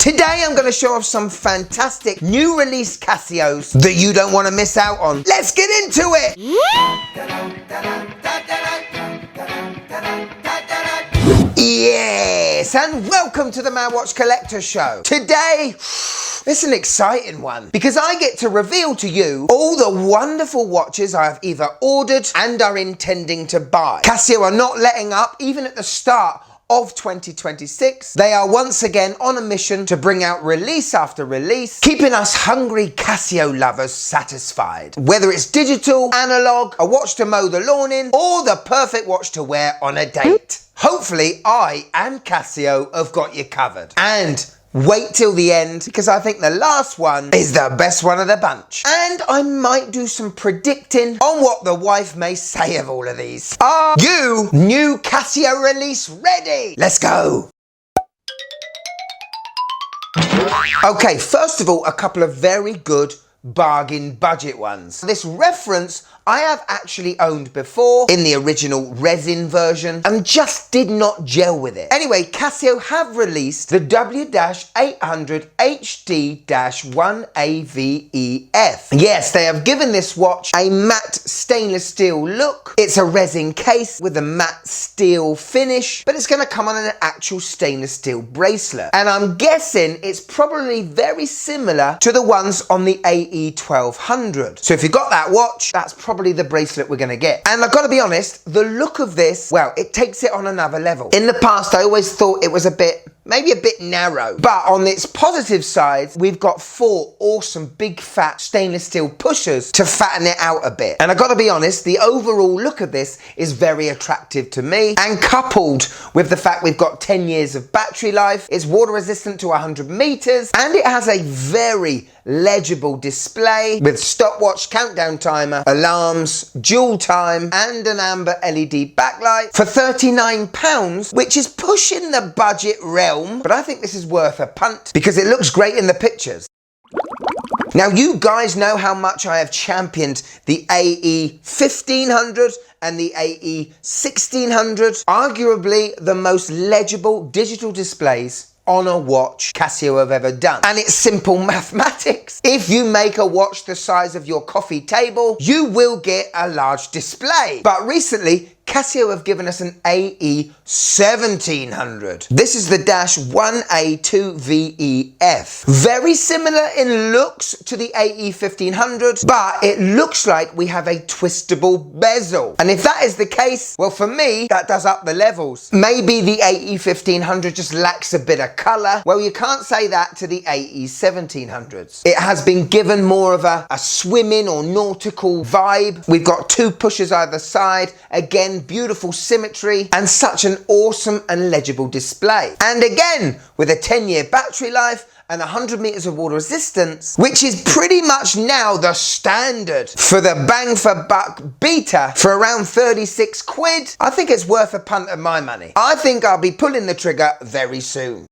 Today I'm going to show off some fantastic new release Casios that you don't want to miss out on. Let's get into it! Yes, and welcome to the Man Watch Collector Show. Today, it's an exciting one because I get to reveal to you all the wonderful watches I have either ordered and are intending to buy. Casio are not letting up even at the start of 2026. They are once again on a mission to bring out release after release, keeping us hungry Casio lovers satisfied. Whether it's digital, analog, a watch to mow the lawn in, or the perfect watch to wear on a date. Hopefully I and Casio have got you covered. And wait till the end, because I think the last one is the best one of the bunch. And I might do some predicting on what the wife may say of all of these. Are you new Casio release ready? Let's go. Okay, first of all, a couple of very good bargain budget ones. This reference I have actually owned before in the original resin version and just did not gel with it. Anyway, Casio have released the W-800 HD-1AVEF. Yes, they have given this watch a matte stainless steel look. It's a resin case with a matte steel finish, but it's going to come on an actual stainless steel bracelet. And I'm guessing it's probably very similar to the ones on the AE1200. So if you got that watch, that's probably the bracelet we're gonna get. And I've got to be honest, the look of this, well, it takes it on another level. In the past, I always thought it was maybe a bit narrow, but on its positive side, we've got 4 awesome big fat stainless steel pushers to fatten it out a bit. And I've got to be honest, the overall look of this is very attractive to me, and coupled with the fact we've got 10 years of battery life, it's water resistant to 100 meters, and it has a very legible display with stopwatch, countdown timer, alarms, dual time, and an amber LED backlight for £39, which is pushing the budget realm, but I think this is worth a punt because it looks great in the pictures. Now, you guys know how much I have championed the AE1500 and the AE1600, arguably the most legible digital displays on a watch Casio have ever done. And it's simple mathematics. If you make a watch the size of your coffee table, you will get a large display. But recently, Casio have given us an AE1700. This is the -1A2VEF. Very similar in looks to the AE1500, but it looks like we have a twistable bezel. And if that is the case, well, for me, that does up the levels. Maybe the AE1500 just lacks a bit of color. Well, you can't say that to the AE1700s. It has been given more of a swimming or nautical vibe. We've got 2 pushers either side. Again, beautiful symmetry and such an awesome and legible display. And again, with a 10-year battery life and 100 meters of water resistance, which is pretty much now the standard for the bang for buck beta for around 36 quid. I think it's worth a punt of my money. I think I'll be pulling the trigger very soon.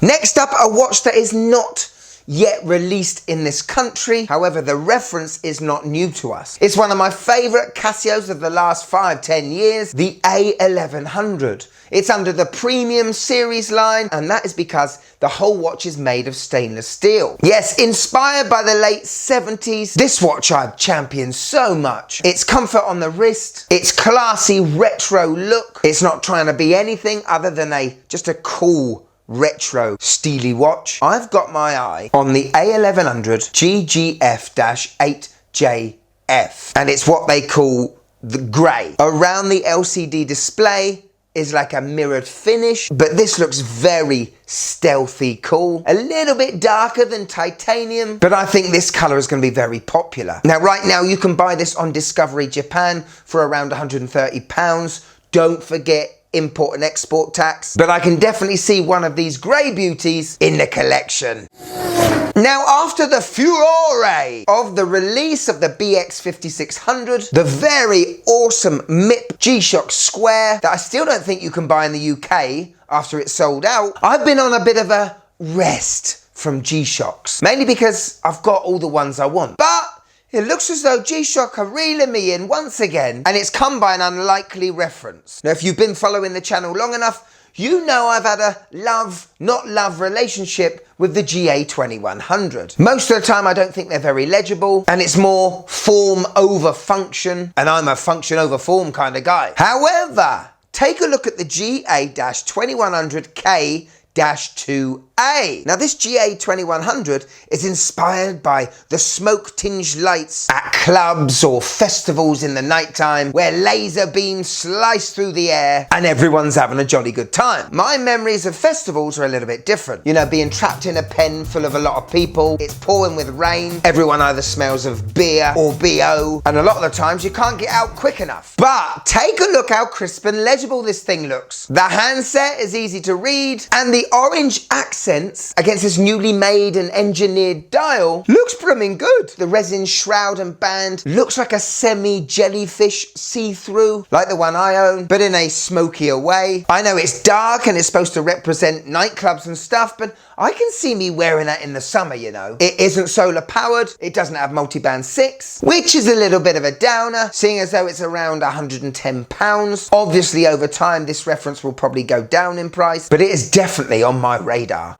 Next up, a watch that is not yet released in this country. However, the reference is not new to us. It's one of my favorite Casios of the last 5-10 years, the A1100. It's under the premium series line, and that is because the whole watch is made of stainless steel. Yes, inspired by the late 70s, this watch I've championed so much. Its comfort on the wrist, its classy retro look. It's not trying to be anything other than just a cool retro steely watch. I've got my eye on the A1100 GGF-8JF, and it's what they call the grey. Around the LCD display is like a mirrored finish, but this looks very stealthy cool. A little bit darker than titanium, but I think this colour is going to be very popular. Now, right now, you can buy this on Discovery Japan for around £130. Don't forget import and export tax, but I can definitely see one of these grey beauties in the collection. Now, after the furore of the release of the BX5600, the very awesome MIP G-Shock Square that I still don't think you can buy in the UK after it's sold out, I've been on a bit of a rest from G-Shocks, mainly because I've got all the ones I want. But it looks as though G-Shock are reeling me in once again, and it's come by an unlikely reference. Now, if you've been following the channel long enough, you know I've had a love, not love relationship with the GA2100. Most of the time I don't think they're very legible, and it's more form over function, and I'm a function over form kind of guy. However, take a look at the GA-2100K-2A. Now this GA2100 is inspired by the smoke-tinged lights at clubs or festivals in the nighttime where laser beams slice through the air and everyone's having a jolly good time. My memories of festivals are a little bit different. You know, being trapped in a pen full of a lot of people, it's pouring with rain, everyone either smells of beer or BO, and a lot of the times you can't get out quick enough. But take a look how crisp and legible this thing looks. The handset is easy to read, and the orange accents against this newly made and engineered dial looks blooming good. The resin shroud and band looks like a semi-jellyfish see-through, like the one I own, but in a smokier way. I know it's dark and it's supposed to represent nightclubs and stuff, but I can see me wearing that in the summer, you know. It isn't solar powered, it doesn't have multiband 6, which is a little bit of a downer, seeing as though it's around £110. Obviously over time this reference will probably go down in price, but it is definitely on my radar.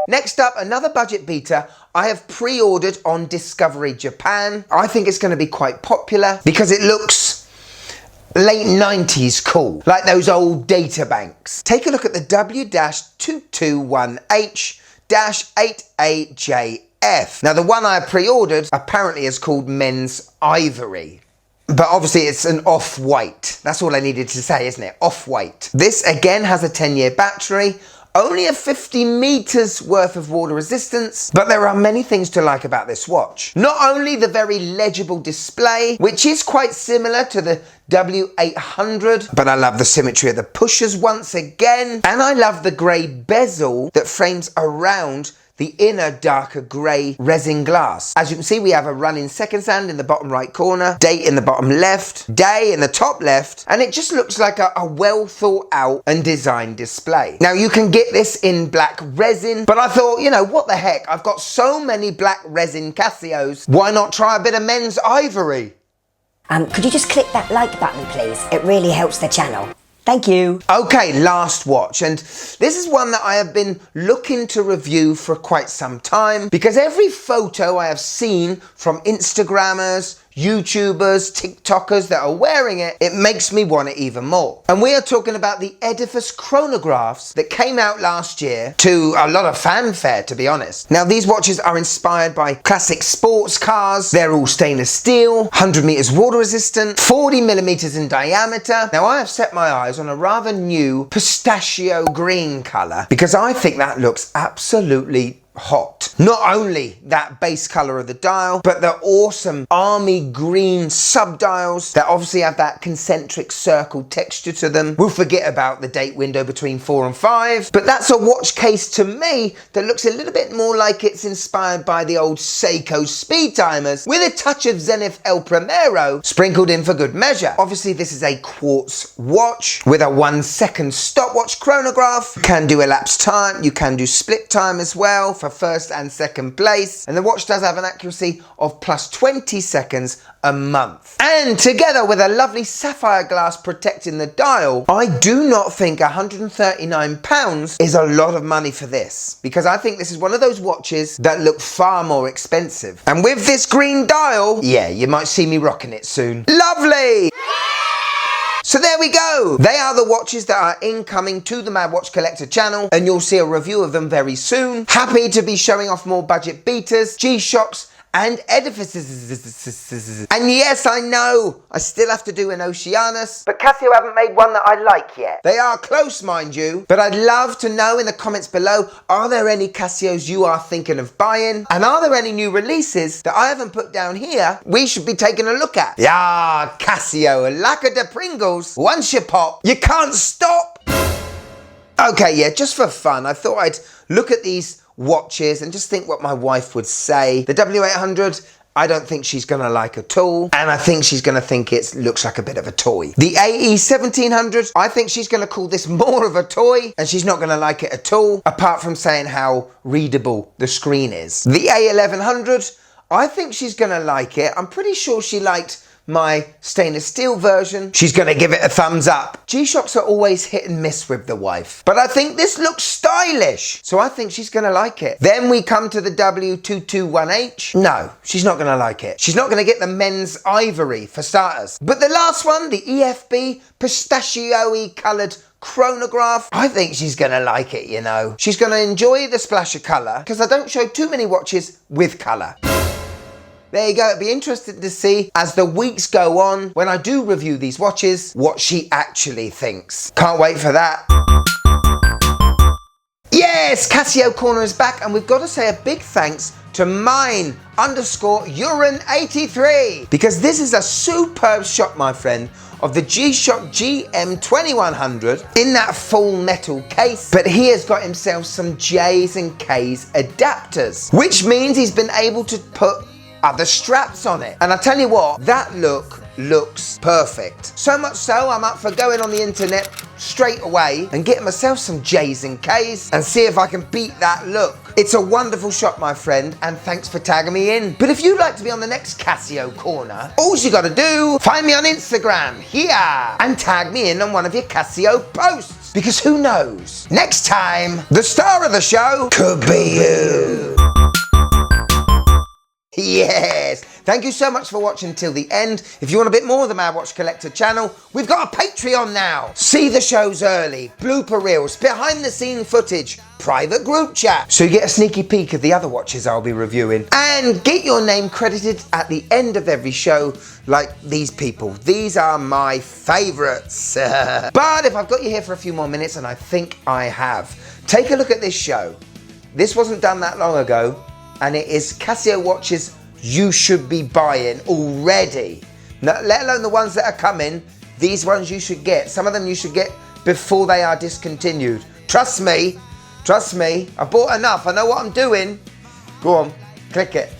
Next up, another budget beater I have pre-ordered on Discovery Japan. I think it's going to be quite popular because it looks late 90s cool, like those old data banks. Take a look at the W-221H-8AJF. Now the one I pre-ordered apparently is called Men's Ivory. But obviously it's an off-white. That's all I needed to say, isn't it? Off-white. This again has a 10-year battery, only a 50 meters worth of water resistance, but there are many things to like about this watch. Not only the very legible display, which is quite similar to the W800, but I love the symmetry of the pushers once again, and I love the grey bezel that frames around the inner darker grey resin glass. As you can see, we have a running seconds hand in the bottom right corner, date in the bottom left, day in the top left, and it just looks like a well thought out and designed display. Now you can get this in black resin, but I thought, you know, what the heck, I've got so many black resin Casios, why not try a bit of Men's Ivory? Could you just click that like button, please? It really helps the channel. Thank you. Okay, last watch, and this is one that I have been looking to review for quite some time because every photo I have seen from Instagrammers, YouTubers, TikTokers that are wearing it, it makes me want it even more. And we are talking about the Edifice chronographs that came out last year to a lot of fanfare, to be honest. Now these watches are inspired by classic sports cars. They're all stainless steel, 100 meters water resistant, 40 millimeters in diameter. Now I have set my eyes on a rather new pistachio green color because I think that looks absolutely hot. Not only that base color of the dial, but the awesome army green subdials that obviously have that concentric circle texture to them. We'll forget about the date window between 4 and 5, but that's a watch case to me that looks a little bit more like it's inspired by the old Seiko speed timers with a touch of Zenith El Primero sprinkled in for good measure. Obviously this is a quartz watch with a 1 second stopwatch chronograph. You can do elapsed time, you can do split time as well for first and second place, and the watch does have an accuracy of plus 20 seconds a month. And together with a lovely sapphire glass protecting the dial, I do not think £139 is a lot of money for this, because I think this is one of those watches that look far more expensive. And with this green dial, yeah, you might see me rocking it soon. Lovely! So there we go. They are the watches that are incoming to the Mad Watch Collector channel, and you'll see a review of them very soon. Happy to be showing off more budget beaters, G-Shocks, and edifices. And yes, I know, I still have to do an Oceanus, but Casio haven't made one that I like yet. They are close, mind you, but I'd love to know in the comments below, are there any Casios you are thinking of buying? And are there any new releases that I haven't put down here we should be taking a look at? Yeah, Casio, lacquer de Pringles. Once you pop, you can't stop. Okay, yeah, just for fun, I thought I'd look at these watches and just think what my wife would say. The W800, I don't think she's gonna like at all, and I think she's gonna think it looks like a bit of a toy. The AE1700, I think she's gonna call this more of a toy, and she's not gonna like it at all, apart from saying how readable the screen is. The A1100, I think she's gonna like it. I'm pretty sure she liked my stainless steel version, she's gonna give it a thumbs up. G-Shocks are always hit and miss with the wife, but I think this looks stylish, so I think she's gonna like it. Then we come to the W221H. No, she's not gonna like it. She's not gonna get the men's ivory for starters. But the last one, the EFB pistachio-y coloured chronograph, I think she's gonna like it, you know. She's gonna enjoy the splash of colour, because I don't show too many watches with colour. There you go, it'd be interesting to see as the weeks go on, when I do review these watches, what she actually thinks. Can't wait for that. Yes, Casio Corner is back, and we've got to say a big thanks to mine_urine83, because this is a superb shot, my friend, of the G-Shock GM2100 in that full metal case, but he has got himself some J's and K's adapters, which means he's been able to put other straps on it. And I tell you what, that looks perfect. So much so, I'm up for going on the internet straight away and getting myself some J's and K's and see if I can beat that look. It's a wonderful shot, my friend, and thanks for tagging me in. But if you'd like to be on the next Casio Corner, all you gotta do, find me on Instagram here and tag me in on one of your Casio posts. Because who knows, next time, the star of the show could be you. Yes! Thank you so much for watching till the end. If you want a bit more of the Mad Watch Collector channel, we've got a Patreon now. See the shows early, blooper reels, behind the scene footage, private group chat, so you get a sneaky peek of the other watches I'll be reviewing. And get your name credited at the end of every show, like these people. These are my favourites. But if I've got you here for a few more minutes, and I think I have, take a look at this show. This wasn't done that long ago, and it is Casio watches you should be buying already. Let alone the ones that are coming, these ones you should get. Some of them you should get before they are discontinued. Trust me, I bought enough, I know what I'm doing. Go on, click it.